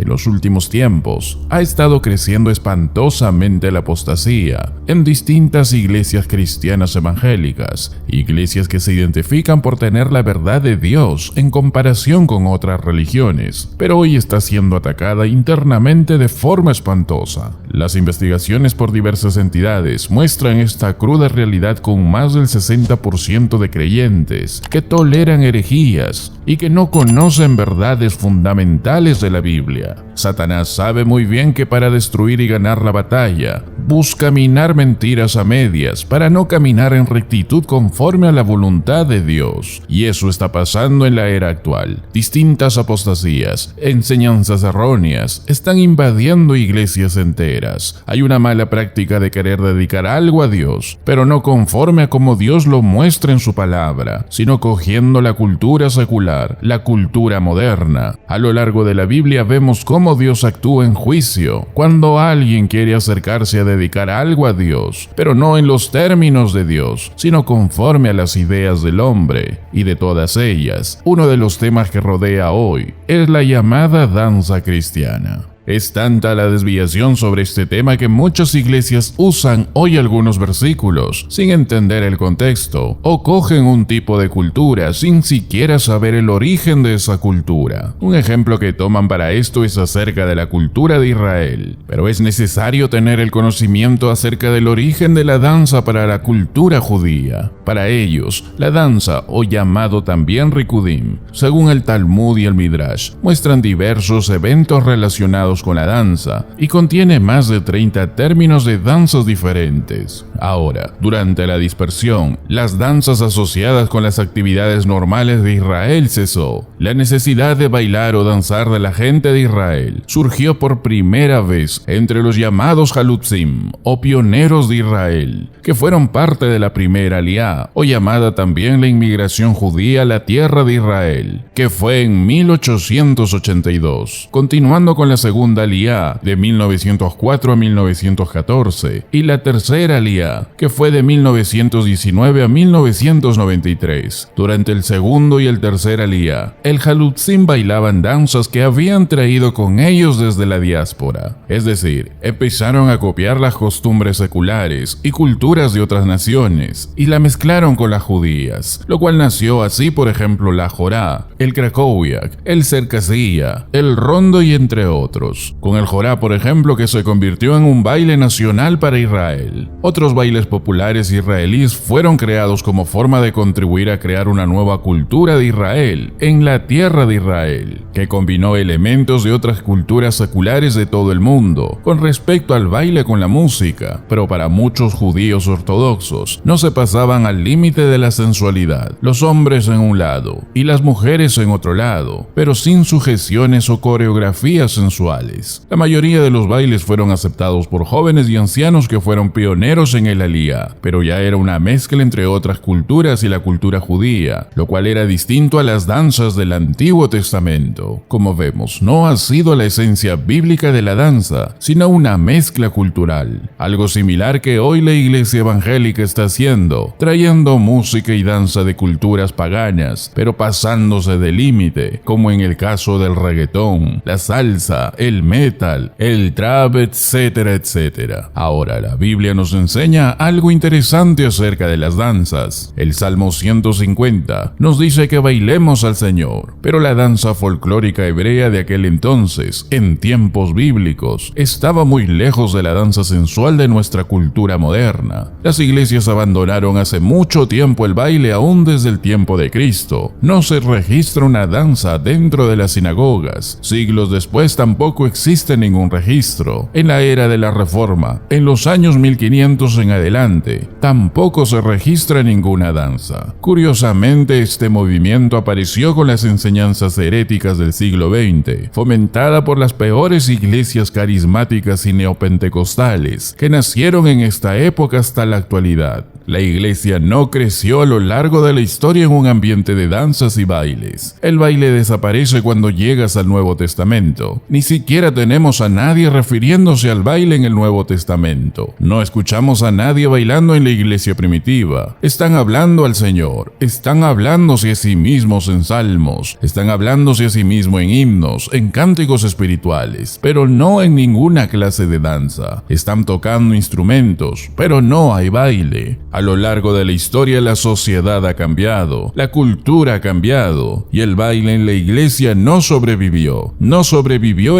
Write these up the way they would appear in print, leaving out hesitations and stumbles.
los últimos tiempos ha estado creciendo espantosamente la apostasía en distintas iglesias cristianas evangélicas, iglesias que se identifican por tener la verdad de Dios en comparación con otras religiones, pero hoy está siendo atacada internamente de forma espantosa. Las investigaciones por diversas entidades muestran esta cruda realidad con más del 60% de creyentes que toleran herejías y que no conocen verdades fundamentales de la Biblia. Satanás sabe muy bien que para destruir y ganar la batalla, busca minar mentiras a medias para no caminar en rectitud conforme a la voluntad de Dios. Y eso está pasando en la era actual. Distintas apostasías, enseñanzas erróneas, están invadiendo iglesias enteras. Hay una mala práctica de querer dedicar algo a Dios, pero no conforme a como Dios lo muestra en su palabra, sino cogiendo la cultura secular, la cultura moderna. A lo largo de la Biblia vemos cómo Dios actúa en juicio cuando alguien quiere acercarse a dedicar algo a Dios, pero no en los términos de Dios, sino conforme a las ideas del hombre. Y de todas ellas, uno de los temas que rodea hoy es la llamada danza cristiana. Es tanta la desviación sobre este tema que muchas iglesias usan hoy algunos versículos sin entender el contexto, o cogen un tipo de cultura sin siquiera saber el origen de esa cultura. Un ejemplo que toman para esto es acerca de la cultura de Israel, pero es necesario tener el conocimiento acerca del origen de la danza para la cultura judía. Para ellos, la danza, o llamado también Rikudim, según el Talmud y el Midrash, muestran diversos eventos relacionados con la danza y contiene más de 30 términos de danzas diferentes. Ahora, durante la dispersión, las danzas asociadas con las actividades normales de Israel cesó. La necesidad de bailar o danzar de la gente de Israel surgió por primera vez entre los llamados Halutzim, o pioneros de Israel, que fueron parte de la primera Aliá, o llamada también la inmigración judía a la tierra de Israel, que fue en 1882, continuando con la segunda Aliá de 1904 a 1914 y la tercera Aliá, que fue de 1919 a 1993. Durante el segundo y el tercer Aliá, el Halutzim bailaban danzas que habían traído con ellos desde la diáspora, es decir, empezaron a copiar las costumbres seculares y culturas de otras naciones y la mezclaron con las judías, lo cual nació así, por ejemplo, la jorá, el krakowiak, el cercasía, el rondo y entre otros. Con el jorá, por ejemplo, que se convirtió en un baile nacional para Israel. Otros bailes populares israelíes fueron creados como forma de contribuir a crear una nueva cultura de Israel en la tierra de Israel, que combinó elementos de otras culturas seculares de todo el mundo con respecto al baile con la música, pero para muchos judíos ortodoxos no se pasaban al límite de la sensualidad, los hombres en un lado y las mujeres en otro lado, pero sin sujeciones o coreografías sensuales. La mayoría de los bailes fueron aceptados por jóvenes y ancianos que fueron pioneros en el Aliyá, pero ya era una mezcla entre otras culturas y la cultura judía, lo cual era distinto a las danzas del Antiguo Testamento. Como vemos, no ha sido la esencia bíblica de la danza, sino una mezcla cultural, algo similar que hoy la iglesia evangélica está haciendo, trayendo música y danza de culturas paganas, pero pasándose de límite, como en el caso del reggaetón, la salsa, el metal, el trap, etcétera, etcétera. Ahora, la Biblia nos enseña algo interesante acerca de las danzas. El Salmo 150 nos dice que bailemos al Señor, pero la danza folclórica hebrea de aquel entonces, en tiempos bíblicos, estaba muy lejos de la danza sensual de nuestra cultura moderna. Las iglesias abandonaron hace mucho tiempo el baile aún desde el tiempo de Cristo. No se registra una danza dentro de las sinagogas. Siglos después tampoco existe ningún registro. En la era de la Reforma, en los años 1500 en adelante, tampoco se registra ninguna danza. Curiosamente, este movimiento apareció con las enseñanzas heréticas del siglo XX, fomentada por las peores iglesias carismáticas y neopentecostales que nacieron en esta época hasta la actualidad. La iglesia no creció a lo largo de la historia en un ambiente de danzas y bailes. El baile desaparece cuando llegas al Nuevo Testamento. Ni siquiera siquiera tenemos a nadie refiriéndose al baile en el Nuevo Testamento. No escuchamos a nadie bailando en la iglesia primitiva. Están hablando al Señor, están hablándose a sí mismos en salmos, están hablándose a sí mismos en himnos, en cánticos espirituales, pero no en ninguna clase de danza. Están tocando instrumentos, pero no hay baile. A lo largo de la historia la sociedad ha cambiado, la cultura ha cambiado, y el baile en la iglesia no sobrevivió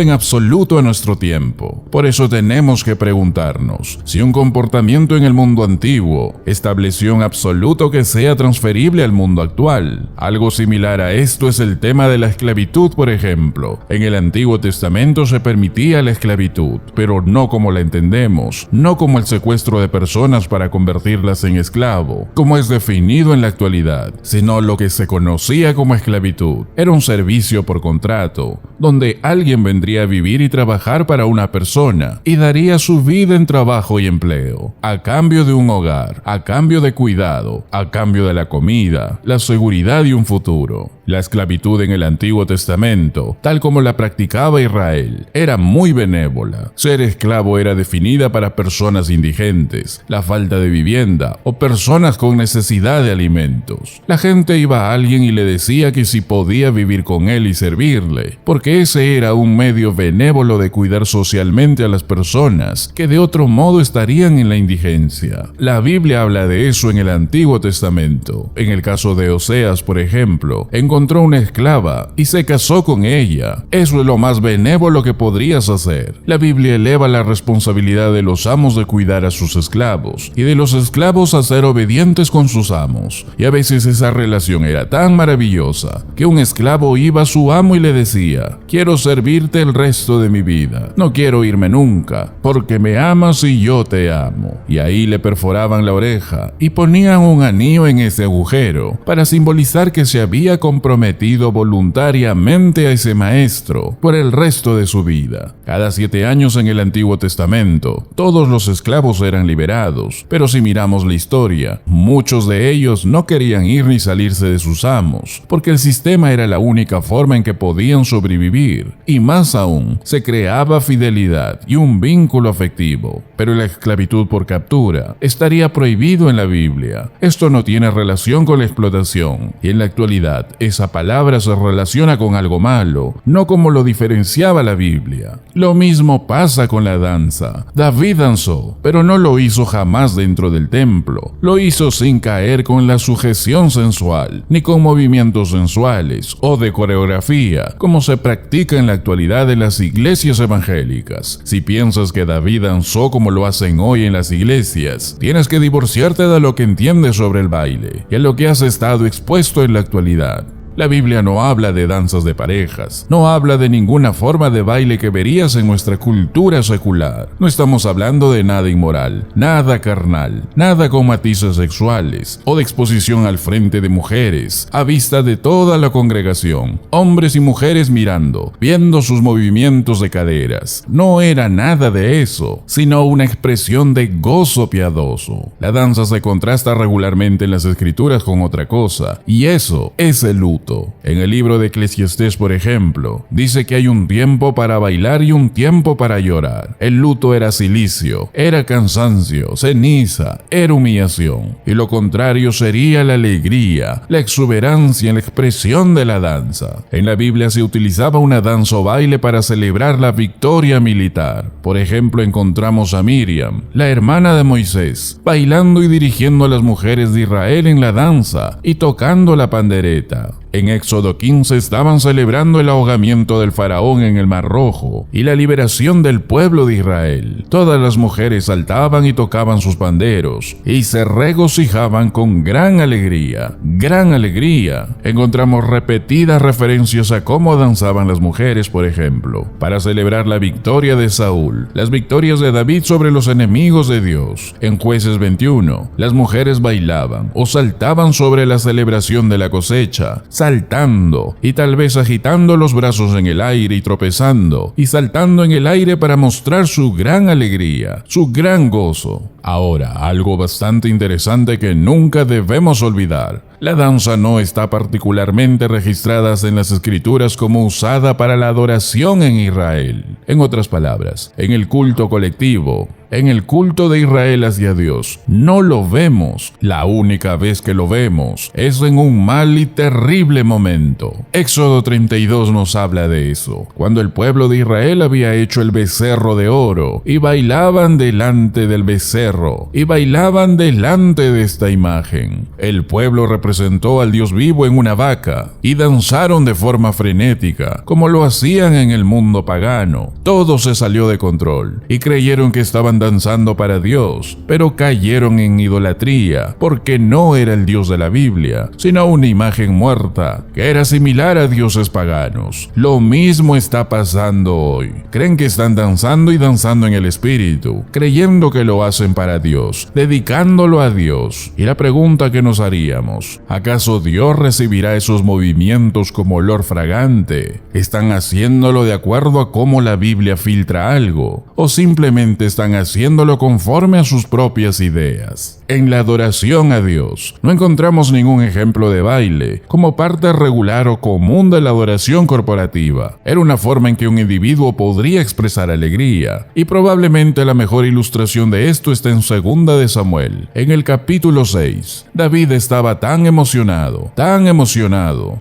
en absoluto a nuestro tiempo. Por eso tenemos que preguntarnos si un comportamiento en el mundo antiguo estableció un absoluto que sea transferible al mundo actual. Algo similar a esto es el tema de la esclavitud, por ejemplo. En el Antiguo Testamento se permitía la esclavitud, pero no como la entendemos, no como el secuestro de personas para convertirlas en esclavo, como es definido en la actualidad, sino lo que se conocía como esclavitud. Era un servicio por contrato, donde alguien vendría a vivir y trabajar para una persona y daría su vida en trabajo y empleo, a cambio de un hogar, a cambio de cuidado, a cambio de la comida, la seguridad y un futuro. La esclavitud en el Antiguo Testamento, tal como la practicaba Israel, era muy benévola. Ser esclavo era definida para personas indigentes, la falta de vivienda o personas con necesidad de alimentos. La gente iba a alguien y le decía que si podía vivir con él y servirle, porque ese era un medio benévolo de cuidar socialmente a las personas que de otro modo estarían en la indigencia. La Biblia habla de eso en el Antiguo Testamento. En el caso de Oseas, por ejemplo, encontró una esclava y se casó con ella. Eso es lo más benévolo que podrías hacer. La Biblia eleva la responsabilidad de los amos de cuidar a sus esclavos y de los esclavos a ser obedientes con sus amos. Y a veces esa relación era tan maravillosa que un esclavo iba a su amo y le decía: quiero servirte el resto de mi vida, no quiero irme nunca, porque me amas y yo te amo. Y ahí le perforaban la oreja y ponían un anillo en ese agujero para simbolizar que se había comprometido voluntariamente a ese maestro por el resto de su vida. Cada 7 años en el Antiguo Testamento, todos los esclavos eran liberados, pero si miramos la historia, muchos de ellos no querían ir ni salirse de sus amos, porque el sistema era la única forma en que podían sobrevivir, y más aún, se creaba fidelidad y un vínculo afectivo. Pero la esclavitud por captura estaría prohibido en la Biblia. Esto no tiene relación con la explotación, y en la actualidad esa palabra se relaciona con algo malo, no como lo diferenciaba la Biblia. Lo mismo pasa con la danza. David danzó, pero no lo hizo jamás dentro del templo. Lo hizo sin caer con la sujeción sensual, ni con movimientos sensuales o de coreografía, como se practica en la actualidad en las iglesias evangélicas. Si piensas que David danzó como lo hacen hoy en las iglesias, tienes que divorciarte de lo que entiendes sobre el baile y a lo que has estado expuesto en la actualidad. La Biblia no habla de danzas de parejas, no habla de ninguna forma de baile que verías en nuestra cultura secular. No estamos hablando de nada inmoral, nada carnal, nada con matices sexuales o de exposición al frente de mujeres, a vista de toda la congregación, hombres y mujeres mirando, viendo sus movimientos de caderas. No era nada de eso, sino una expresión de gozo piadoso. La danza se contrasta regularmente en las escrituras con otra cosa, y eso es el luto. En el libro de Eclesiastés, por ejemplo, dice que hay un tiempo para bailar y un tiempo para llorar. El luto era cilicio, era cansancio, ceniza, era humillación. Y lo contrario sería la alegría, la exuberancia en la expresión de la danza. En la Biblia se utilizaba una danza o baile para celebrar la victoria militar. Por ejemplo, encontramos a Miriam, la hermana de Moisés, bailando y dirigiendo a las mujeres de Israel en la danza y tocando la pandereta. En Éxodo 15 estaban celebrando el ahogamiento del faraón en el Mar Rojo y la liberación del pueblo de Israel. Todas las mujeres saltaban y tocaban sus panderos y se regocijaban con gran alegría, gran alegría. Encontramos repetidas referencias a cómo danzaban las mujeres, por ejemplo, para celebrar la victoria de Saúl, las victorias de David sobre los enemigos de Dios. En Jueces 21, las mujeres bailaban o saltaban sobre la celebración de la cosecha, saltando y tal vez agitando los brazos en el aire y tropezando y saltando en el aire para mostrar su gran alegría, su gran gozo. Ahora, algo bastante interesante que nunca debemos olvidar. La danza no está particularmente registrada en las escrituras como usada para la adoración en Israel. En otras palabras, en el culto colectivo, en el culto de Israel hacia Dios, no lo vemos. La única vez que lo vemos es en un mal y terrible momento. Éxodo 32 nos habla de eso, cuando el pueblo de Israel había hecho el becerro de oro y bailaban delante del becerro y bailaban delante de esta imagen. El pueblo representó al Dios vivo en una vaca y danzaron de forma frenética, como lo hacían en el mundo pagano. Todo se salió de control y creyeron que estaban danzando para Dios, pero cayeron en idolatría, porque no era el Dios de la Biblia, sino una imagen muerta, que era similar a dioses paganos. Lo mismo está pasando hoy. Creen que están danzando y danzando en el espíritu, creyendo que lo hacen para Dios, dedicándolo a Dios. Y la pregunta que nos haríamos, ¿acaso Dios recibirá esos movimientos como olor fragante? ¿Están haciéndolo de acuerdo a cómo la Biblia filtra algo? ¿O simplemente están haciéndolo conforme a sus propias ideas? En la adoración a Dios no encontramos ningún ejemplo de baile como parte regular o común de la adoración corporativa. Era una forma en que un individuo podría expresar alegría, y probablemente la mejor ilustración de esto está en 2 de Samuel, en el capítulo 6. David estaba tan emocionado,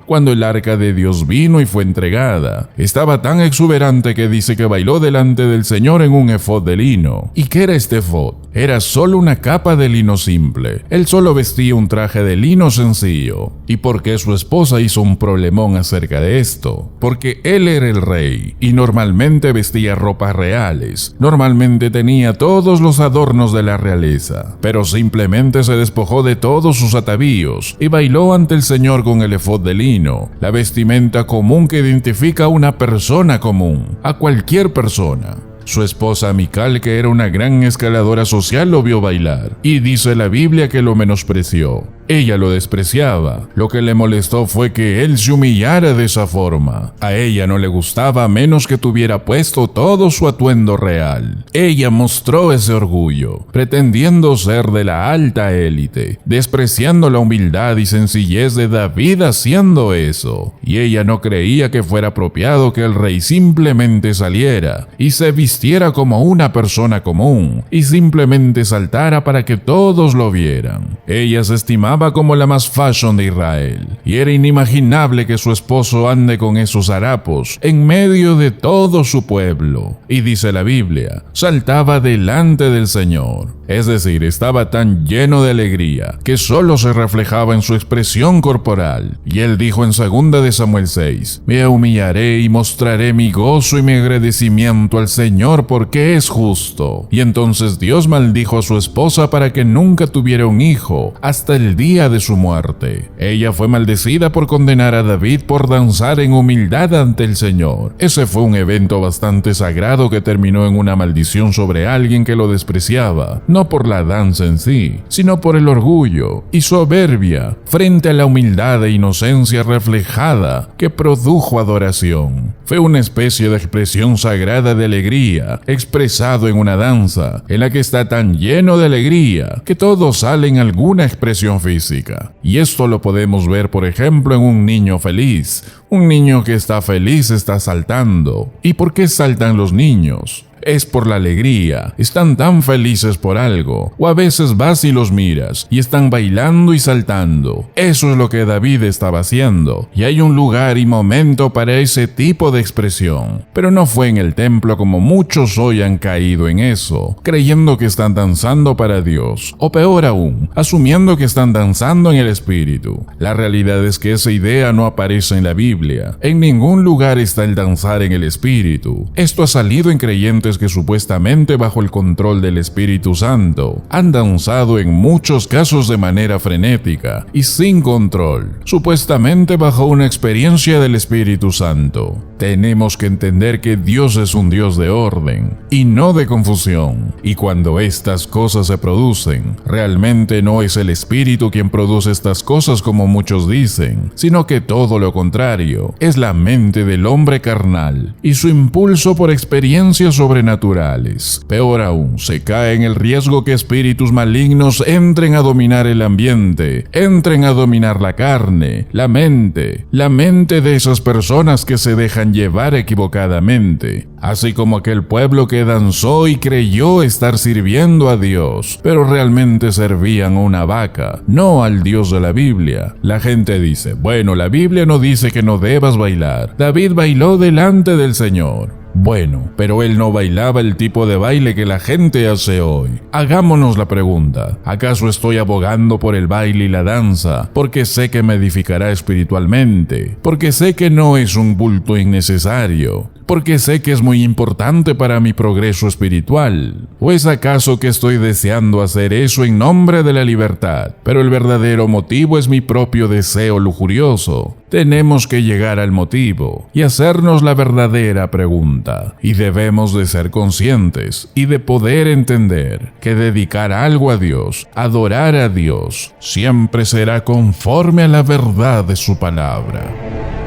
cuando el arca de Dios vino y fue entregada. Estaba tan exuberante que dice que bailó delante del Señor en un efod de lino. ¿Y qué era este efod? Era solo una capa de lino simple. Él solo vestía un traje de lino sencillo. ¿Y por qué su esposa hizo un problemón acerca de esto? Porque él era el rey y normalmente vestía ropas reales. Normalmente tenía todos los adornos de la realeza, pero simplemente se despojó de todos sus atavíos y bailó ante el Señor con el efod de lino, la vestimenta común que identifica a una persona común, a cualquier persona. Su esposa Mical, que era una gran escaladora social, lo vio bailar, y dice la Biblia que lo menospreció. Ella lo despreciaba. Lo que le molestó fue que él se humillara de esa forma. A ella no le gustaba a menos que tuviera puesto todo su atuendo real. Ella mostró ese orgullo, pretendiendo ser de la alta élite, despreciando la humildad y sencillez de David haciendo eso. Y ella no creía que fuera apropiado que el rey simplemente saliera y se vistiera como una persona común y simplemente saltara para que todos lo vieran. Ella se estimaba como la más fashion de Israel, y era inimaginable que su esposo ande con esos harapos en medio de todo su pueblo. Y dice la Biblia, saltaba delante del Señor. Es decir, estaba tan lleno de alegría que solo se reflejaba en su expresión corporal. Y él dijo en 2 de Samuel 6, me humillaré y mostraré mi gozo y mi agradecimiento al Señor porque es justo. Y entonces Dios maldijo a su esposa para que nunca tuviera un hijo hasta el día de su muerte. Ella fue maldecida por condenar a David por danzar en humildad ante el Señor. Ese fue un evento bastante sagrado que terminó en una maldición sobre alguien que lo despreciaba, no por la danza en sí, sino por el orgullo y soberbia frente a la humildad e inocencia reflejada que produjo adoración. Fue una especie de expresión sagrada de alegría, expresado en una danza, en la que está tan lleno de alegría que todo sale en alguna expresión física. Y esto lo podemos ver, por ejemplo, en un niño feliz. Un niño que está feliz está saltando. ¿Y por qué saltan los niños? Es por la alegría, están tan felices por algo, o a veces vas y los miras, y están bailando y saltando. Eso es lo que David estaba haciendo, y hay un lugar y momento para ese tipo de expresión. Pero no fue en el templo como muchos hoy han caído en eso, creyendo que están danzando para Dios, o peor aún, asumiendo que están danzando en el espíritu. La realidad es que esa idea no aparece en la Biblia. En ningún lugar está el danzar en el espíritu. Esto ha salido en creyentes que supuestamente bajo el control del Espíritu Santo han danzado en muchos casos de manera frenética y sin control, supuestamente bajo una experiencia del Espíritu Santo. Tenemos que entender que Dios es un Dios de orden y no de confusión, y cuando estas cosas se producen, realmente no es el Espíritu quien produce estas cosas como muchos dicen, sino que todo lo contrario, es la mente del hombre carnal y su impulso por experiencias sobrenaturales. Peor aún, se cae en el riesgo que espíritus malignos entren a dominar el ambiente, entren a dominar la carne, la mente de esas personas que se dejan dejan llevar equivocadamente, así como aquel pueblo que danzó y creyó estar sirviendo a Dios, pero realmente servían a una vaca, no al Dios de la Biblia. La gente dice, bueno, la Biblia no dice que no debas bailar. David bailó delante del Señor. Bueno, pero él no bailaba el tipo de baile que la gente hace hoy. Hagámonos la pregunta, ¿acaso estoy abogando por el baile y la danza porque sé que me edificará espiritualmente? Porque sé que no es un bulto innecesario, porque sé que es muy importante para mi progreso espiritual. ¿O es acaso que estoy deseando hacer eso en nombre de la libertad, pero el verdadero motivo es mi propio deseo lujurioso? Tenemos que llegar al motivo y hacernos la verdadera pregunta, y debemos de ser conscientes y de poder entender que dedicar algo a Dios, adorar a Dios, siempre será conforme a la verdad de su palabra.